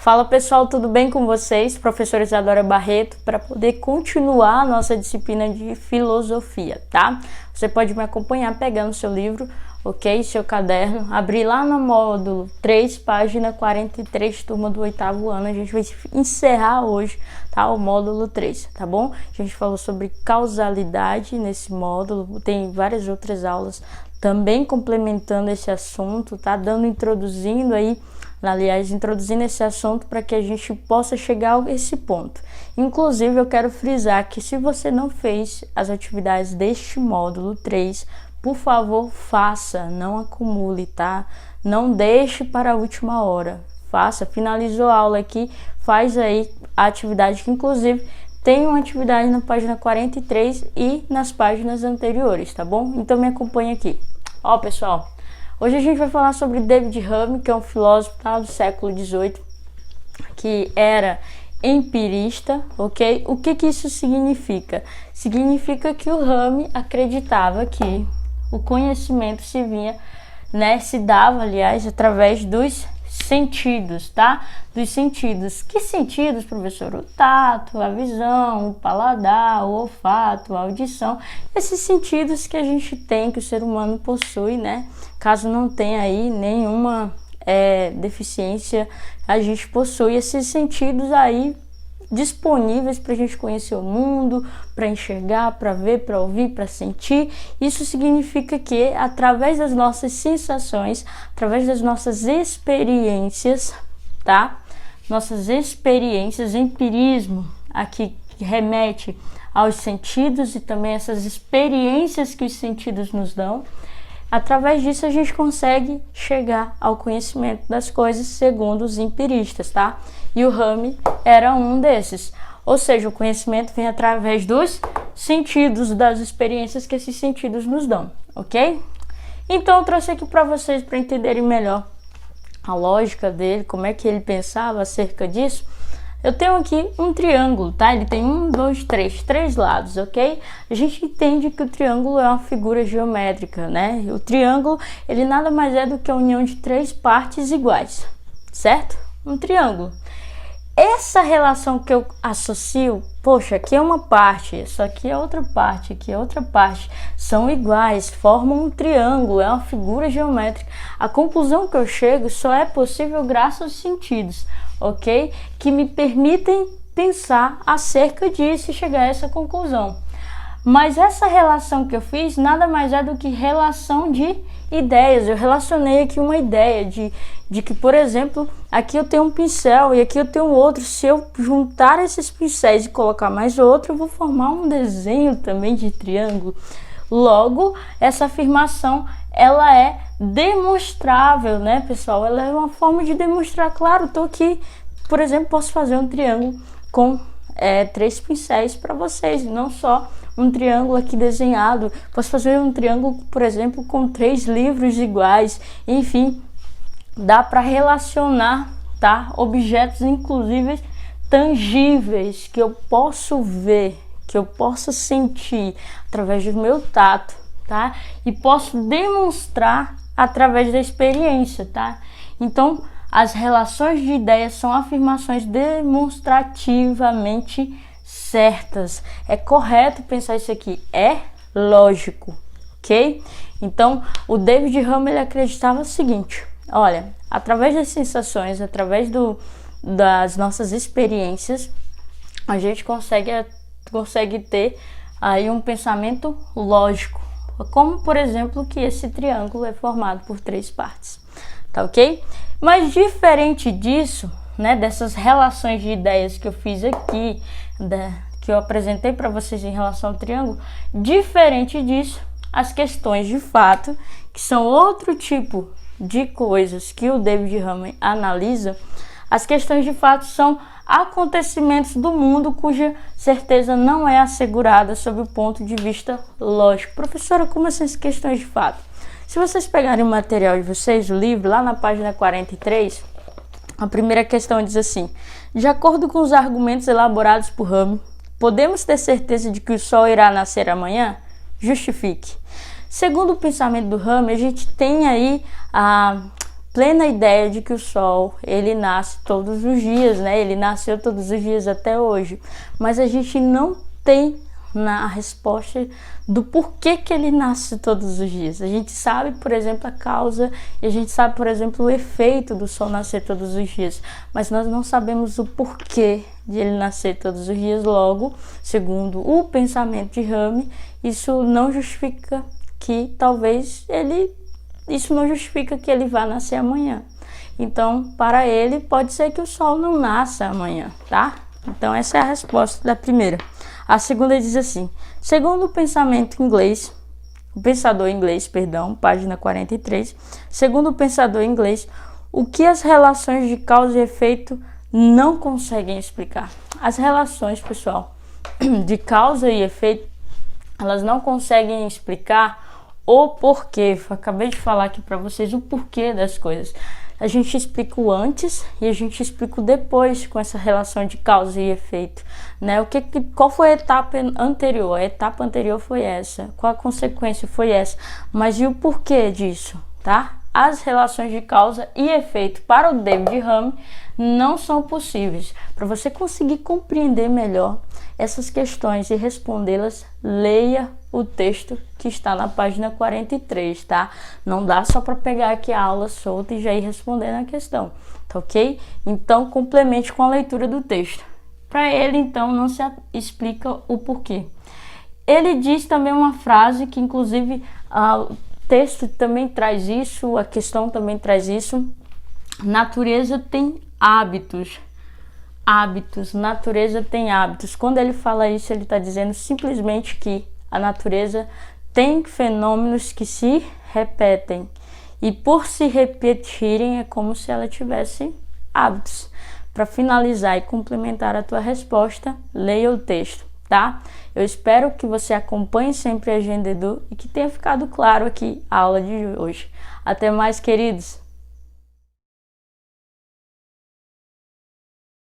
Fala pessoal, tudo bem com vocês? Professora Isadora Barreto, para poder continuar a nossa disciplina de filosofia, tá? Você pode me acompanhar pegando seu livro, ok? Seu caderno, abrir lá no módulo 3, página 43, turma do 8º ano. A gente vai encerrar hoje, tá? O módulo 3, tá bom? A gente falou sobre causalidade nesse módulo, tem várias outras aulas também complementando esse assunto, tá? Introduzindo esse assunto para que a gente possa chegar a esse ponto. Inclusive, eu quero frisar que se você não fez as atividades deste módulo 3, por favor, faça, não acumule, tá? Não deixe para a última hora. Faça, finalizou a aula aqui, faz aí a atividade que inclusive tem uma atividade na página 43 e nas páginas anteriores, tá bom? Então me acompanhe aqui. Ó, pessoal, hoje a gente vai falar sobre David Hume, que é um filósofo do século XVIII, que era empirista, ok? O que isso significa? Significa que o Hume acreditava que o conhecimento se dava, aliás, através dos sentidos, tá? Dos sentidos. Que sentidos, professor? O tato, a visão, o paladar, o olfato, a audição. Esses sentidos que a gente tem, que o ser humano possui, né? Caso não tenha aí nenhuma deficiência, a gente possui esses sentidos aí disponíveis para a gente conhecer o mundo, para enxergar, para ver, para ouvir, para sentir. Isso significa que através das nossas sensações, através das nossas experiências, tá? Nossas experiências, empirismo, aqui que remete aos sentidos e também essas experiências que os sentidos nos dão. Através disso a gente consegue chegar ao conhecimento das coisas segundo os empiristas, tá? E o Hume era um desses. Ou seja, o conhecimento vem através dos sentidos, das experiências que esses sentidos nos dão, ok? Então eu trouxe aqui para vocês para entenderem melhor a lógica dele, como é que ele pensava acerca disso. Eu tenho aqui um triângulo, tá? Ele tem 1, 2, 3, 3 lados, ok? A gente entende que o triângulo é uma figura geométrica, né? O triângulo, ele nada mais é do que a união de 3 partes iguais, certo? Um triângulo. Essa relação que eu associo, poxa, aqui é uma parte, isso aqui é outra parte, aqui é outra parte, são iguais, formam um triângulo, é uma figura geométrica. A conclusão que eu chego só é possível graças aos sentidos, ok? Que me permitem pensar acerca disso e chegar a essa conclusão. Mas essa relação que eu fiz nada mais é do que relação de ideias. Eu relacionei aqui uma ideia de que, por exemplo, aqui eu tenho um pincel e aqui eu tenho outro. Se eu juntar esses pincéis e colocar mais outro, eu vou formar um desenho também de triângulo. Logo, essa afirmação, ela é demonstrável, né, pessoal? Ela é uma forma de demonstrar. Claro, estou aqui, por exemplo, posso fazer um triângulo com 3 pincéis para vocês, não só um triângulo aqui desenhado. Posso fazer um triângulo, por exemplo, com 3 livros iguais. Enfim, dá para relacionar, tá? Objetos, inclusive tangíveis, que eu posso ver, que eu posso sentir através do meu tato, tá? E posso demonstrar através da experiência, tá? Então, as relações de ideias são afirmações demonstrativamente certas. É correto pensar isso aqui, é lógico, ok? Então, o David Hume, ele acreditava o seguinte: olha, através das sensações, através das nossas experiências, a gente consegue ter aí um pensamento lógico, como, por exemplo, que esse triângulo é formado por 3 partes, tá ok? Mas diferente disso, né, dessas relações de ideias que eu fiz aqui, que eu apresentei para vocês em relação ao triângulo, diferente disso, as questões de fato, que são outro tipo de coisas que o David Hume analisa, as questões de fato são acontecimentos do mundo cuja certeza não é assegurada sob o ponto de vista lógico. Professora, como essas questões de fato? Se vocês pegarem o material de vocês, o livro, lá na página 43, a primeira questão diz assim: de acordo com os argumentos elaborados por Hume, podemos ter certeza de que o sol irá nascer amanhã? Justifique. Segundo o pensamento do Hume, a gente tem aí plena ideia de que o Sol, ele nasce todos os dias, né? Ele nasceu todos os dias até hoje, mas a gente não tem a resposta do porquê que ele nasce todos os dias. A gente sabe, por exemplo, a causa, e a gente sabe, por exemplo, o efeito do Sol nascer todos os dias, mas nós não sabemos o porquê de ele nascer todos os dias. Logo, segundo o pensamento de Rami, isso não justifica que ele vá nascer amanhã. Então, para ele, pode ser que o Sol não nasça amanhã, tá? Então, essa é a resposta da primeira. A segunda diz assim: segundo o pensador inglês, página 43, segundo o pensador inglês, o que as relações de causa e efeito não conseguem explicar? As relações, pessoal, de causa e efeito, elas não conseguem explicar o porquê. Eu acabei de falar aqui para vocês o porquê das coisas. A gente explica o antes e a gente explica o depois com essa relação de causa e efeito, né? Qual foi a etapa anterior? A etapa anterior foi essa. Qual a consequência foi essa? Mas e o porquê disso, tá? As relações de causa e efeito para o David Hume não são possíveis. Para você conseguir compreender melhor essas questões e respondê-las, leia o texto que está na página 43, tá? Não dá só para pegar aqui a aula solta e já ir respondendo a questão, tá ok? Então, complemente com a leitura do texto. Para ele, então, não se explica o porquê. Ele diz também uma frase que, inclusive, o texto também traz isso, a questão também traz isso. Natureza tem hábitos. Natureza tem hábitos. Quando ele fala isso, ele está dizendo simplesmente que a natureza tem fenômenos que se repetem. E por se repetirem, é como se ela tivesse hábitos. Para finalizar e complementar a tua resposta, leia o texto, tá? Eu espero que você acompanhe sempre a Agenda Edu e que tenha ficado claro aqui a aula de hoje. Até mais, queridos!